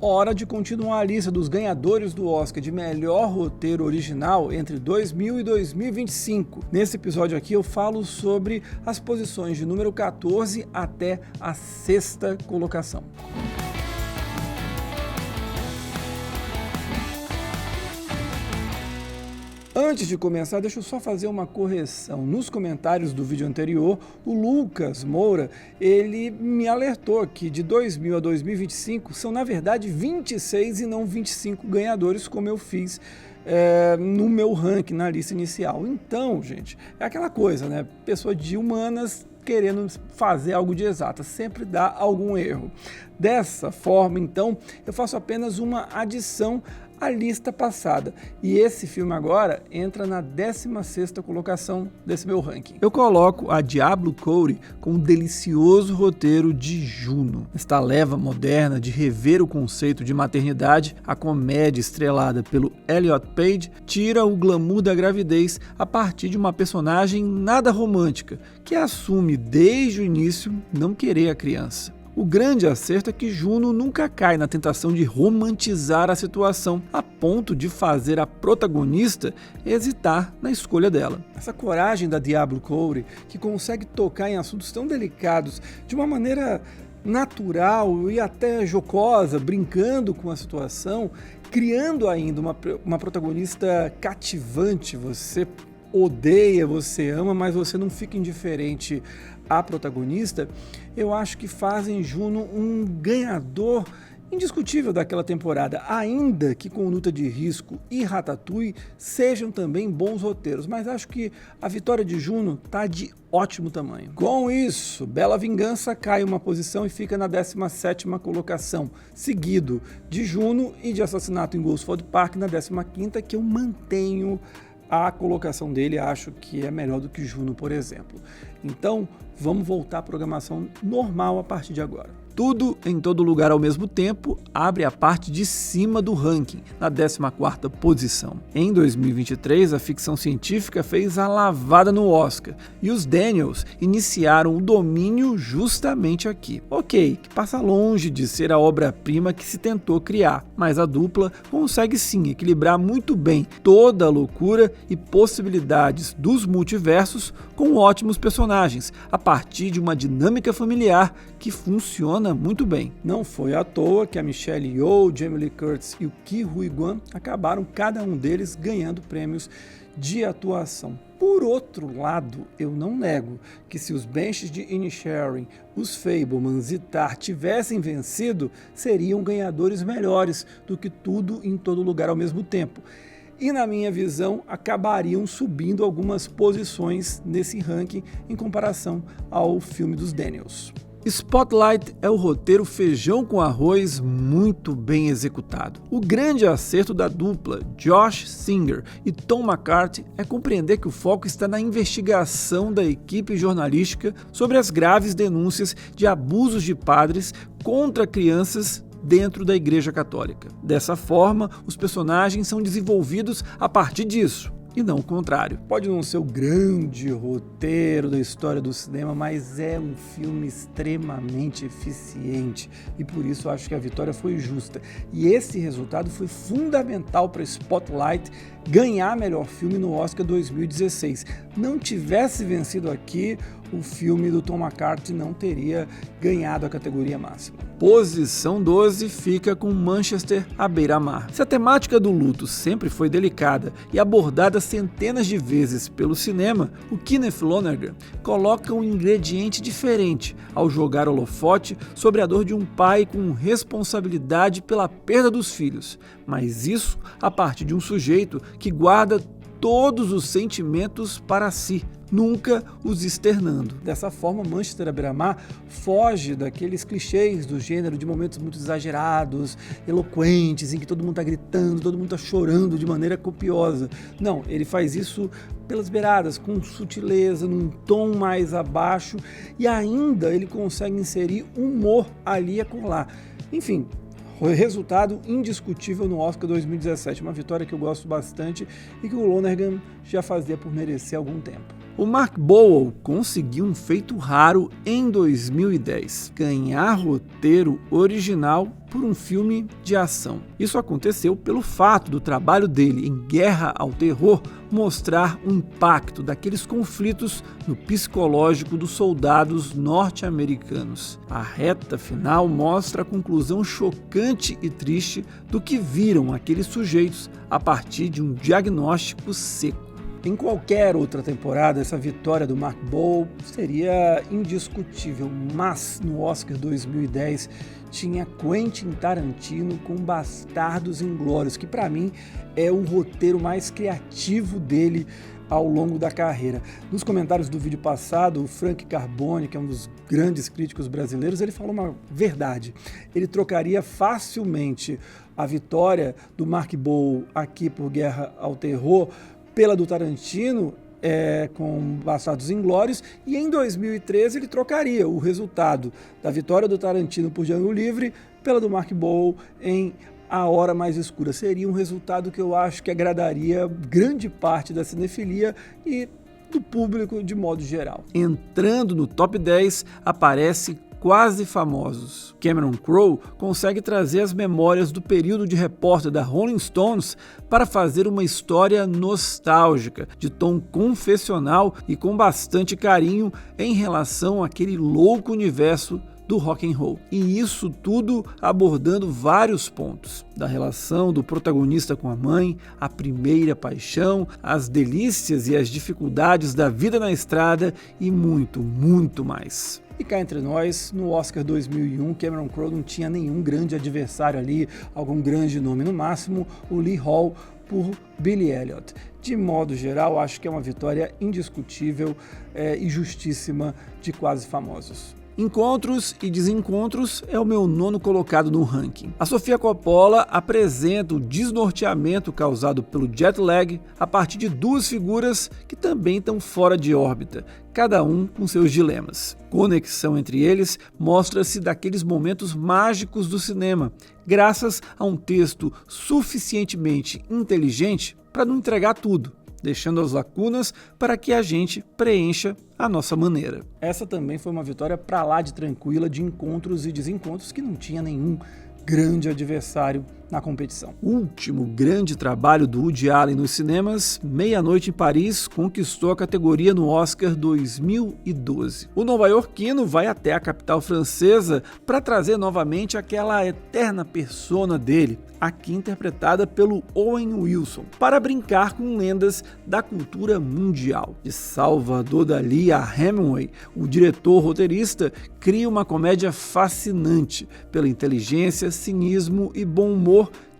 Hora de continuar a lista dos ganhadores do Oscar de melhor roteiro original entre 2000 e 2025. Nesse episódio aqui eu falo sobre as posições de número 14 até a sexta colocação. Antes de começar, deixa eu só fazer uma correção. Nos comentários do vídeo anterior, o Lucas Moura, ele me alertou que de 2000 a 2025 são, na verdade, 26 e não 25 ganhadores, como eu fiz no meu ranking, na lista inicial. Então, gente, é aquela coisa, né? Pessoa de humanas querendo fazer algo de exata, sempre dá algum erro. Dessa forma, então, eu faço apenas uma adição à lista passada. E esse filme agora entra na 16ª colocação desse meu ranking. Eu coloco a Diablo Cody com um delicioso roteiro de Juno. Esta leva moderna de rever o conceito de maternidade, a comédia estrelada pelo Elliot Page tira o glamour da gravidez a partir de uma personagem nada romântica, que assume desde o início não querer a criança. O grande acerto é que Juno nunca cai na tentação de romantizar a situação, a ponto de fazer a protagonista hesitar na escolha dela. Essa coragem da Diablo Cody, que consegue tocar em assuntos tão delicados de uma maneira natural e até jocosa, brincando com a situação, criando ainda uma protagonista cativante. Você odeia, você ama, mas você não fica indiferente à protagonista. Eu acho que fazem Juno um ganhador indiscutível daquela temporada, ainda que com Luta de Risco e Ratatouille sejam também bons roteiros, mas acho que a vitória de Juno tá de ótimo tamanho. Com isso, Bela Vingança cai uma posição e fica na 17ª colocação, seguido de Juno e de Assassinato em Gosford Park na 15ª, que eu mantenho a colocação dele, acho que é melhor do que Juno, por exemplo. Então, vamos voltar à programação normal a partir de agora. Tudo em Todo Lugar ao Mesmo Tempo abre a parte de cima do ranking, na 14ª posição. Em 2023, a ficção científica fez a lavada no Oscar e os Daniels iniciaram o domínio justamente aqui. Ok, que passa longe de ser a obra-prima que se tentou criar, mas a dupla consegue sim equilibrar muito bem toda a loucura e possibilidades dos multiversos com ótimos personagens, a partir de uma dinâmica familiar que funciona muito bem. Não foi à toa que a Michelle Yeoh, Jamie Lee Curtis e o Ke Huy Quan acabaram cada um deles ganhando prêmios de atuação. Por outro lado, eu não nego que se os Banshees de Inisherin, os Fabelmans e Tar tivessem vencido, seriam ganhadores melhores do que Tudo em Todo Lugar ao Mesmo Tempo. E na minha visão, acabariam subindo algumas posições nesse ranking em comparação ao filme dos Daniels. Spotlight é o roteiro feijão com arroz muito bem executado. O grande acerto da dupla Josh Singer e Tom McCarthy é compreender que o foco está na investigação da equipe jornalística sobre as graves denúncias de abusos de padres contra crianças dentro da Igreja Católica. Dessa forma, os personagens são desenvolvidos a partir disso, e não o contrário. Pode não ser o grande roteiro da história do cinema, mas é um filme extremamente eficiente e por isso acho que a vitória foi justa. E esse resultado foi fundamental para Spotlight ganhar melhor filme no Oscar 2016. Não tivesse vencido aqui, o filme do Tom McCarthy não teria ganhado a categoria máxima. Posição 12 fica com Manchester à beira-mar. Se a temática do luto sempre foi delicada e abordada centenas de vezes pelo cinema, o Kenneth Lonergan coloca um ingrediente diferente ao jogar holofote sobre a dor de um pai com responsabilidade pela perda dos filhos, mas isso a partir de um sujeito que guarda todos os sentimentos para si, nunca os externando. Dessa forma, Manchester à beira-mar foge daqueles clichês do gênero de momentos muito exagerados, eloquentes, em que todo mundo está gritando, todo mundo está chorando de maneira copiosa. Não, ele faz isso pelas beiradas, com sutileza, num tom mais abaixo, e ainda ele consegue inserir humor ali e acolá. Enfim, foi resultado indiscutível no Oscar 2017, uma vitória que eu gosto bastante e que o Lonergan já fazia por merecer há algum tempo. O Mark Boal conseguiu um feito raro em 2010, ganhar roteiro original por um filme de ação. Isso aconteceu pelo fato do trabalho dele em Guerra ao Terror mostrar o impacto daqueles conflitos no psicológico dos soldados norte-americanos. A reta final mostra a conclusão chocante e triste do que viram aqueles sujeitos a partir de um diagnóstico seco. Em qualquer outra temporada, essa vitória do Mark Boal seria indiscutível, mas no Oscar 2010 tinha Quentin Tarantino com Bastardos Inglórios, que para mim é o roteiro mais criativo dele ao longo da carreira. Nos comentários do vídeo passado, o Frank Carbone, que é um dos grandes críticos brasileiros, ele falou uma verdade. Ele trocaria facilmente a vitória do Mark Boal aqui por Guerra ao Terror pela do Tarantino com Bastardos Inglórios, e em 2013 ele trocaria o resultado da vitória do Tarantino por Django Livre pela do Mark Boal em A Hora Mais Escura. Seria um resultado que eu acho que agradaria grande parte da cinefilia e do público de modo geral. Entrando no top 10 aparece Quase Famosos. Cameron Crowe consegue trazer as memórias do período de repórter da Rolling Stones para fazer uma história nostálgica, de tom confessional e com bastante carinho em relação àquele louco universo do rock and roll. E isso tudo abordando vários pontos, da relação do protagonista com a mãe, a primeira paixão, as delícias e as dificuldades da vida na estrada e muito, muito mais. E cá entre nós, no Oscar 2001, Cameron Crowe não tinha nenhum grande adversário ali, algum grande nome, no máximo o Lee Hall por Billy Elliot. De modo geral, acho que é uma vitória indiscutível e justíssima de Quase Famosos. Encontros e Desencontros é o meu 9º colocado no ranking. A Sofia Coppola apresenta o desnorteamento causado pelo jet lag a partir de duas figuras que também estão fora de órbita, cada um com seus dilemas. Conexão entre eles mostra-se daqueles momentos mágicos do cinema, graças a um texto suficientemente inteligente para não entregar tudo, deixando as lacunas para que a gente preencha a nossa maneira. Essa também foi uma vitória pra lá de tranquila de Encontros e Desencontros, que não tinha nenhum grande adversário na competição. O último grande trabalho do Woody Allen nos cinemas, Meia-Noite em Paris, conquistou a categoria no Oscar 2012. O nova-iorquino vai até a capital francesa para trazer novamente aquela eterna persona dele, aqui interpretada pelo Owen Wilson, para brincar com lendas da cultura mundial. De Salvador Dalí a Hemingway, o diretor-roteirista cria uma comédia fascinante pela inteligência, cinismo e bom humor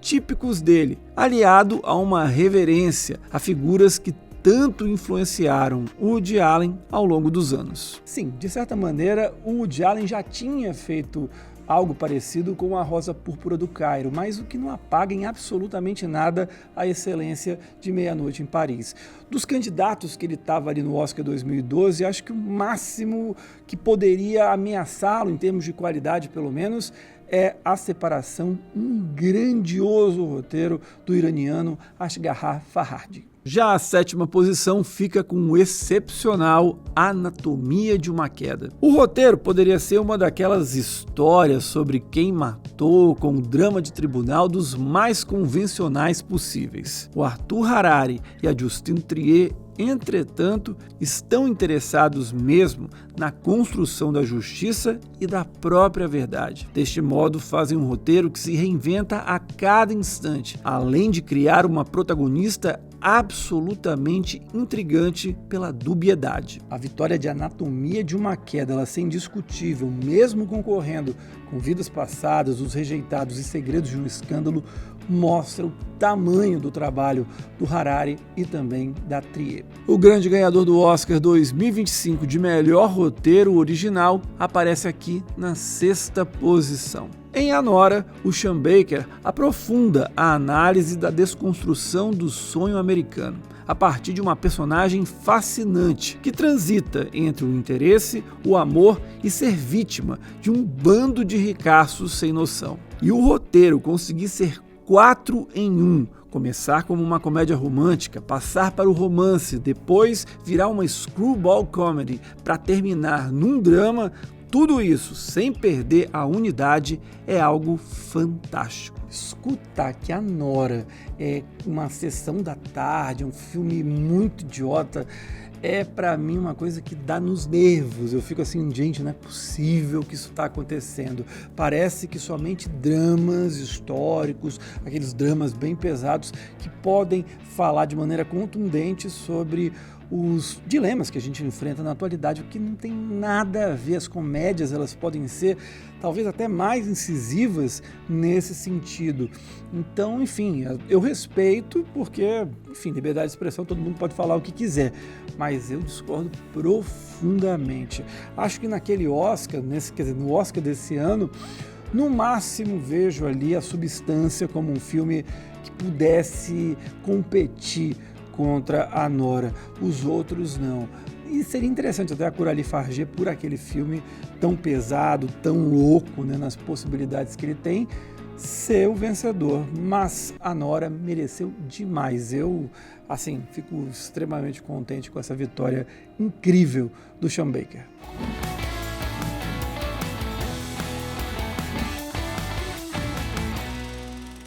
típicos dele, aliado a uma reverência a figuras que tanto influenciaram Woody Allen ao longo dos anos. Sim, de certa maneira, o Woody Allen já tinha feito algo parecido com A Rosa Púrpura do Cairo, mas o que não apaga em absolutamente nada a excelência de Meia-Noite em Paris. Dos candidatos que ele estava ali no Oscar 2012, acho que o máximo que poderia ameaçá-lo, em termos de qualidade pelo menos, é A Separação, um grandioso roteiro do iraniano Asghar Farhadi. Já a 7ª posição fica com o excepcional Anatomia de uma Queda. O roteiro poderia ser uma daquelas histórias sobre quem matou com o drama de tribunal dos mais convencionais possíveis. O Arthur Harari e a Justine Triet, entretanto, estão interessados mesmo na construção da justiça e da própria verdade. Deste modo, fazem um roteiro que se reinventa a cada instante, além de criar uma protagonista absolutamente intrigante pela dubiedade. A vitória de Anatomia de uma Queda, ela ser indiscutível, mesmo concorrendo com Vidas Passadas, Os Rejeitados e Segredos de um Escândalo, mostra o tamanho do trabalho do Harari e também da Triet. O grande ganhador do Oscar 2025 de melhor roteiro original aparece aqui na 6ª posição. Em Anora, o Sean Baker aprofunda a análise da desconstrução do sonho americano, a partir de uma personagem fascinante que transita entre o interesse, o amor e ser vítima de um bando de ricaços sem noção. E o roteiro conseguir ser 4 em 1, Começar como uma comédia romântica, passar para o romance, depois virar uma screwball comedy, para terminar num drama, tudo isso sem perder a unidade é algo fantástico. Escutar que a Nora é uma sessão da tarde, um filme muito idiota, é pra mim uma coisa que dá nos nervos. Eu fico assim, gente, não é possível que isso está acontecendo. Parece que somente dramas históricos, aqueles dramas bem pesados, que podem falar de maneira contundente sobre os dilemas que a gente enfrenta na atualidade, o que não tem nada a ver. As comédias, elas podem ser talvez até mais incisivas nesse sentido. Então, enfim, eu respeito porque, enfim, liberdade de expressão, todo mundo pode falar o que quiser, mas eu discordo profundamente. Acho que naquele Oscar, no Oscar desse ano, no máximo vejo ali a Substância como um filme que pudesse competir contra a Nora, os outros não. E seria interessante até a Coralie Farger, por aquele filme tão pesado, tão louco, né, nas possibilidades que ele tem, ser o vencedor. Mas a Nora mereceu demais. Eu, assim, fico extremamente contente com essa vitória incrível do Sean Baker.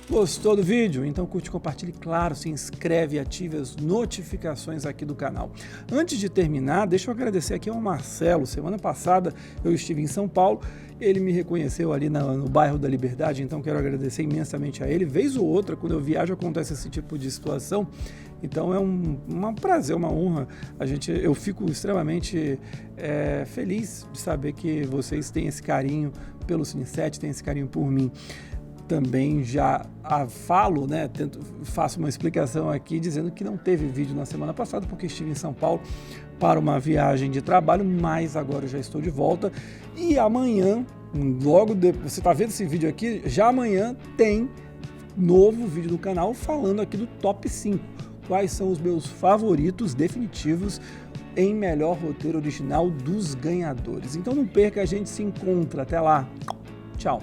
Gostou do vídeo? Então curte, compartilhe, claro, se inscreve e ative as notificações aqui do canal. Antes de terminar, deixa eu agradecer aqui ao Marcelo. Semana passada eu estive em São Paulo, ele me reconheceu ali no bairro da Liberdade, então quero agradecer imensamente a ele. Vez ou outra, quando eu viajo, acontece esse tipo de situação, então é um prazer, uma honra. Eu fico extremamente feliz de saber que vocês têm esse carinho pelo Cine7, têm esse carinho por mim. Também já falo, né, faço uma explicação aqui dizendo que não teve vídeo na semana passada porque estive em São Paulo para uma viagem de trabalho, mas agora eu já estou de volta e amanhã, logo depois, você está vendo esse vídeo aqui, já amanhã tem novo vídeo do canal falando aqui do top 5, quais são os meus favoritos definitivos em melhor roteiro original dos ganhadores. Então não perca, a gente se encontra, até lá, tchau!